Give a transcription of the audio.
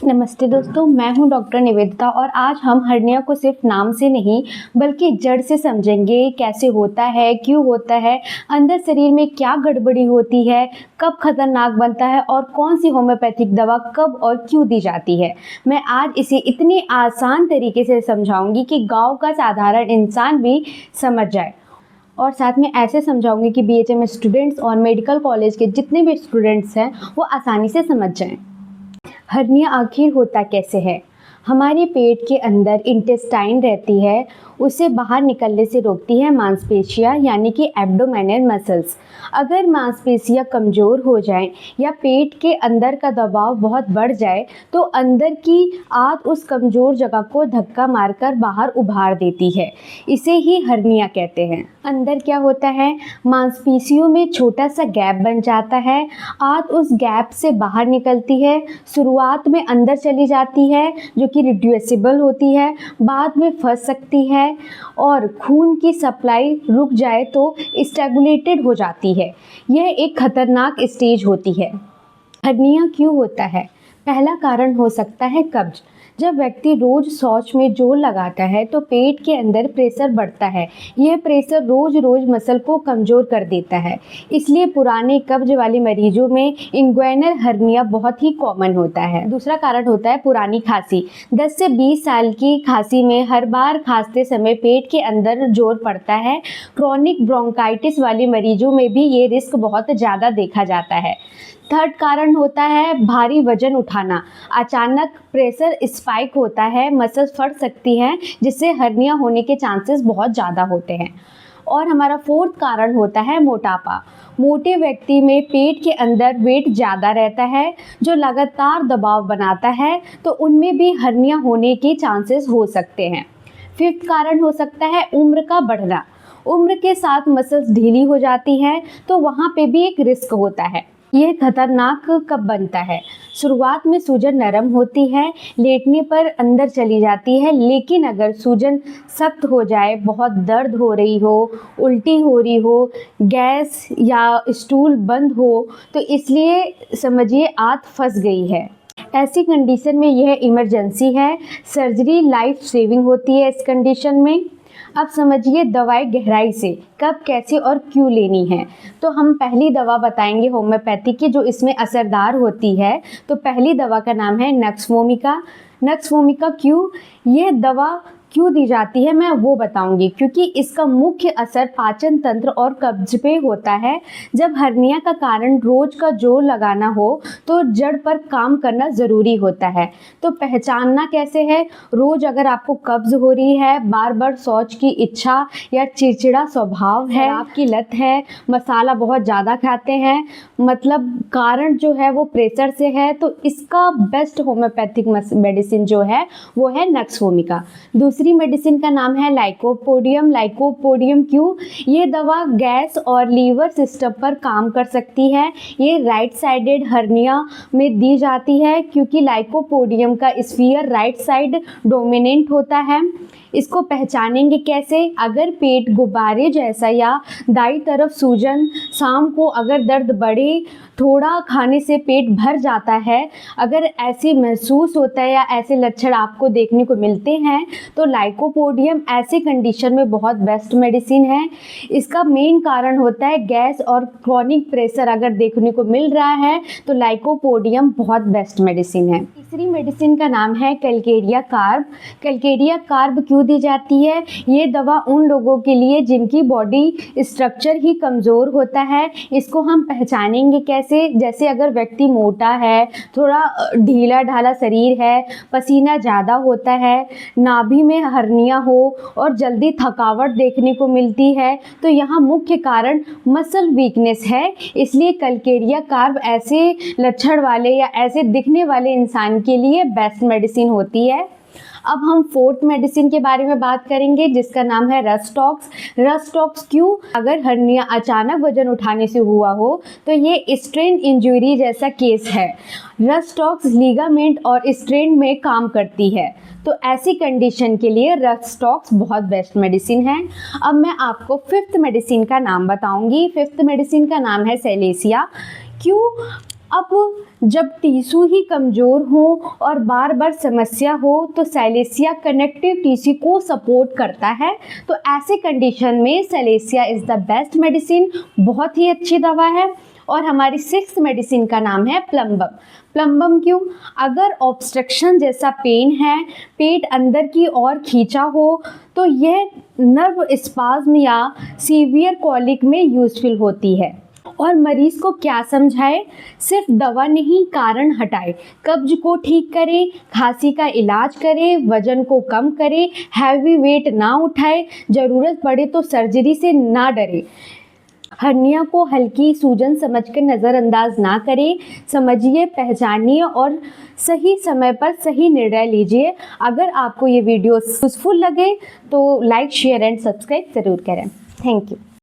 नमस्ते दोस्तों, मैं हूं डॉक्टर निवेदिता और आज हम हर्निया को सिर्फ नाम से नहीं बल्कि जड़ से समझेंगे। कैसे होता है, क्यों होता है, अंदर शरीर में क्या गड़बड़ी होती है, कब खतरनाक बनता है और कौन सी होम्योपैथिक दवा कब और क्यों दी जाती है। मैं आज इसे इतने आसान तरीके से समझाऊंगी कि गाँव का साधारण इंसान भी समझ जाए और साथ में ऐसे समझाऊंगी कि बीएचएम स्टूडेंट्स और मेडिकल कॉलेज के जितने भी स्टूडेंट्स हैं वो आसानी से समझ जाएं। हर्निया आखिर होता कैसे है? हमारे पेट के अंदर इंटेस्टाइन रहती है, उसे बाहर निकलने से रोकती है मांसपेशियां यानी कि एब्डोमिनल मसल्स। अगर मांसपेशियां कमज़ोर हो जाएं या पेट के अंदर का दबाव बहुत बढ़ जाए तो अंदर की आंत उस कमज़ोर जगह को धक्का मारकर बाहर उभार देती है। इसे ही हर्निया कहते हैं। अंदर क्या होता है, मांसपेशियों में छोटा सा गैप बन जाता है, आंत उस गैप से बाहर निकलती है। शुरुआत में अंदर चली जाती है जो कि रिड्यूसिबल होती है, बाद में फंस सकती है और खून की सप्लाई रुक जाए तो स्टैगुलेटेड हो जाती है। यह एक खतरनाक स्टेज होती है। हर्निया क्यों होता है? पहला कारण हो सकता है कब्ज। जब व्यक्ति रोज शौच में जोर लगाता है तो पेट के अंदर प्रेशर बढ़ता है। यह प्रेशर रोज रोज मसल को कमज़ोर कर देता है, इसलिए पुराने कब्ज वाले मरीजों में इंग्वाइनल हर्निया बहुत ही कॉमन होता है। दूसरा कारण होता है पुरानी खांसी। 10 से 20 साल की खांसी में हर बार खांसते समय पेट के अंदर जोर पड़ता है। क्रॉनिक ब्रोंकाइटिस वाले मरीजों में भी ये रिस्क बहुत ज़्यादा देखा जाता है। थर्ड कारण होता है भारी वजन उठाना। अचानक प्रेशर स्पाइक होता है, मसल्स फट सकती हैं जिससे हर्निया होने के चांसेस बहुत ज़्यादा होते हैं। और हमारा फोर्थ कारण होता है मोटापा। मोटे व्यक्ति में पेट के अंदर वेट ज़्यादा रहता है जो लगातार दबाव बनाता है, तो उनमें भी हर्निया होने के चांसेस हो सकते हैं। फिफ्थ कारण हो सकता है उम्र का बढ़ना। उम्र के साथ मसल्स ढीली हो जाती हैं तो वहाँ पे भी एक रिस्क होता है। यह खतरनाक कब बनता है? शुरुआत में सूजन नरम होती है, लेटने पर अंदर चली जाती है, लेकिन अगर सूजन सख्त हो जाए, बहुत दर्द हो रही हो, उल्टी हो रही हो, गैस या स्टूल बंद हो, तो इसलिए समझिए आंत फंस गई है। ऐसी कंडीशन में यह इमरजेंसी है। सर्जरी लाइफ सेविंग होती है इस कंडीशन में। अब समझिए दवाई गहराई से कब, कैसे और क्यों लेनी है। तो हम पहली दवा बताएंगे होम्योपैथी की जो इसमें असरदार होती है। तो पहली दवा का नाम है नक्स वोमिका। नक्स वोमिका क्यों, यह दवा क्यों दी जाती है मैं वो बताऊंगी, क्योंकि इसका मुख्य असर पाचन तंत्र और कब्ज पे होता है। जब हर्निया का कारण रोज का जोर लगाना हो तो जड़ पर काम करना ज़रूरी होता है। तो पहचानना कैसे है? रोज अगर आपको कब्ज हो रही है, बार बार शौच की इच्छा या चिड़चिड़ा स्वभाव है, आपकी लत है, मसाला बहुत ज़्यादा खाते हैं, मतलब कारण जो है वो प्रेशर से है, तो इसका बेस्ट होम्योपैथिक मेडिसिन जो है वो है नक्स वोमिका। दूसरी मेडिसिन का नाम है लाइकोपोडियम। लाइकोपोडियम क्यों, ये दवा गैस और लीवर सिस्टम पर काम कर सकती है। ये राइट साइडेड हर्निया में दी जाती है क्योंकि लाइकोपोडियम का स्फीयर राइट साइड डोमिनेंट होता है। इसको पहचानेंगे कैसे? अगर पेट गुब्बारे जैसा या दाईं तरफ सूजन, शाम को अगर दर्द बढ़े, थोड़ा खाने से पेट भर जाता है, अगर ऐसे महसूस होता है या ऐसे लक्षण आपको देखने को मिलते हैं तो लाइकोपोडियम ऐसे कंडीशन में बहुत बेस्ट मेडिसिन है। इसका मेन कारण होता है गैस और क्रॉनिक प्रेशर अगर देखने को मिल रहा है तो लाइकोपोडियम बहुत बेस्ट मेडिसिन है। तीसरी मेडिसिन का नाम है कैलकेरिया कार्ब। कैलकेरिया कार्ब क्यों दी जाती है? ये दवा उन लोगों के लिए जिनकी बॉडी स्ट्रक्चर ही कमज़ोर होता है। इसको हम पहचानेंगे कैसे? जैसे अगर व्यक्ति मोटा है, थोड़ा ढीला ढाला शरीर है, पसीना ज़्यादा होता है, नाभि में हर्निया हो और जल्दी थकावट देखने को मिलती है, तो यहाँ मुख्य कारण मसल वीकनेस है। इसलिए कैलकेरिया कार्ब ऐसे लक्षण वाले या ऐसे दिखने वाले इंसान के लिए बेस्ट मेडिसिन होती है। अब हम फोर्थ मेडिसिन के बारे में बात करेंगे जिसका नाम है रस्टॉक्स। रस्टॉक्स क्यों, अगर हर्निया अचानक वजन उठाने से हुआ हो तो ये स्ट्रेन इंजरी जैसा केस है। रस्टॉक्स लीगामेंट और स्ट्रेन में काम करती है, तो ऐसी कंडीशन के लिए रस्टॉक्स बहुत बेस्ट मेडिसिन है। अब मैं आपको फिफ्थ मेडिसिन का नाम बताऊंगी। फिफ्थ मेडिसिन का नाम है सेलेसिया। क्यों, अब जब टिश्यू ही कमज़ोर हो और बार बार समस्या हो तो सैलेसिया कनेक्टिव टिश्यू को सपोर्ट करता है। तो ऐसे कंडीशन में सैलेसिया इज़ द बेस्ट मेडिसिन, बहुत ही अच्छी दवा है। और हमारी 6th मेडिसिन का नाम है प्लम्बम। प्लम्बम क्यों? अगर ऑब्स्ट्रक्शन जैसा पेन है, पेट अंदर की ओर खींचा हो, तो यह नर्व स्पाज्म या सीवियर कॉलिक में यूजफुल होती है। और मरीज को क्या समझाए? सिर्फ दवा नहीं, कारण हटाए, कब्ज को ठीक करे, खांसी का इलाज करे, वजन को कम करे, हैवी वेट ना उठाए, ज़रूरत पड़े तो सर्जरी से ना डरे, हर्निया को हल्की सूजन समझकर नज़रअंदाज ना करें, समझिए, पहचानिए और सही समय पर सही निर्णय लीजिए। अगर आपको ये वीडियो यूजफुल लगे तो लाइक, शेयर एंड सब्सक्राइब ज़रूर करें। Thank you.